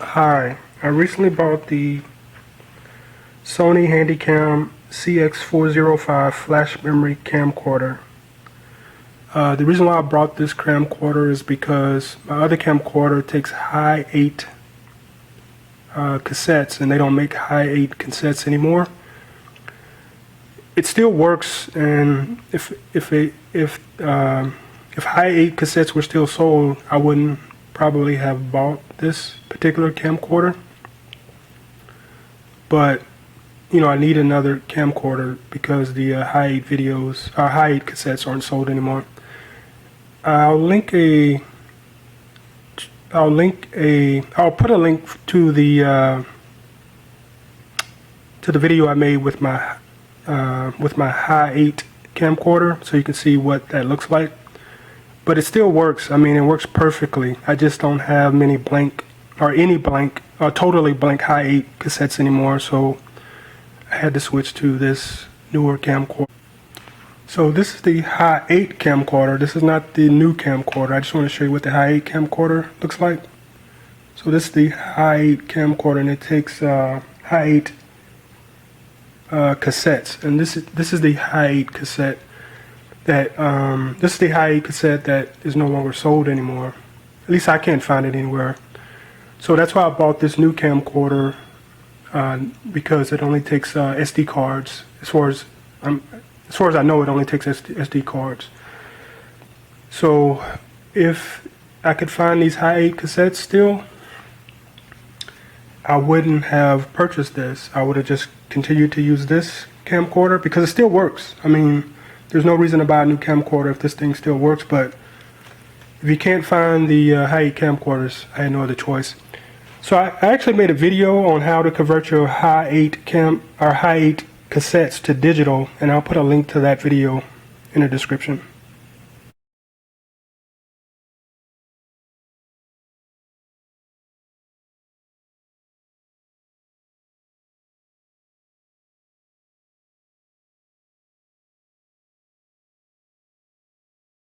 Hi, I recently bought the Sony Handycam CX405 flash memory camcorder. The reason why I brought this camcorder is because my other camcorder takes Hi8 cassettes, and they don't make Hi8 cassettes anymore. It still works, and if Hi8 cassettes were still sold, I wouldn't probably have bought this particular camcorder. But I need another camcorder because the Hi8 Hi8 cassettes aren't sold anymore. I'll put a link to the video I made with my Hi8 camcorder, so you can see what that looks like. But it still works. I mean, it works perfectly. I just don't have any totally blank Hi8 cassettes anymore, so I had to switch to this newer camcorder. So this is the Hi8 camcorder. This is not the new camcorder. I just want to show you what the Hi8 camcorder looks like. So this is the Hi8 camcorder, and it takes Hi8 cassettes. And this is the Hi8 cassette that is no longer sold anymore. At least I can't find it anywhere. So that's why I bought this new camcorder, because it only takes SD cards. As far as I know, it only takes SD cards. So if I could find these Hi8 cassettes still, I wouldn't have purchased this. I would have just continued to use this camcorder because it still works. I mean, there's no reason to buy a new camcorder if this thing still works. But if you can't find the Hi8 camcorders, I had no other choice. So I actually made a video on how to convert your Hi8 cassettes to digital, and I'll put a link to that video in the description.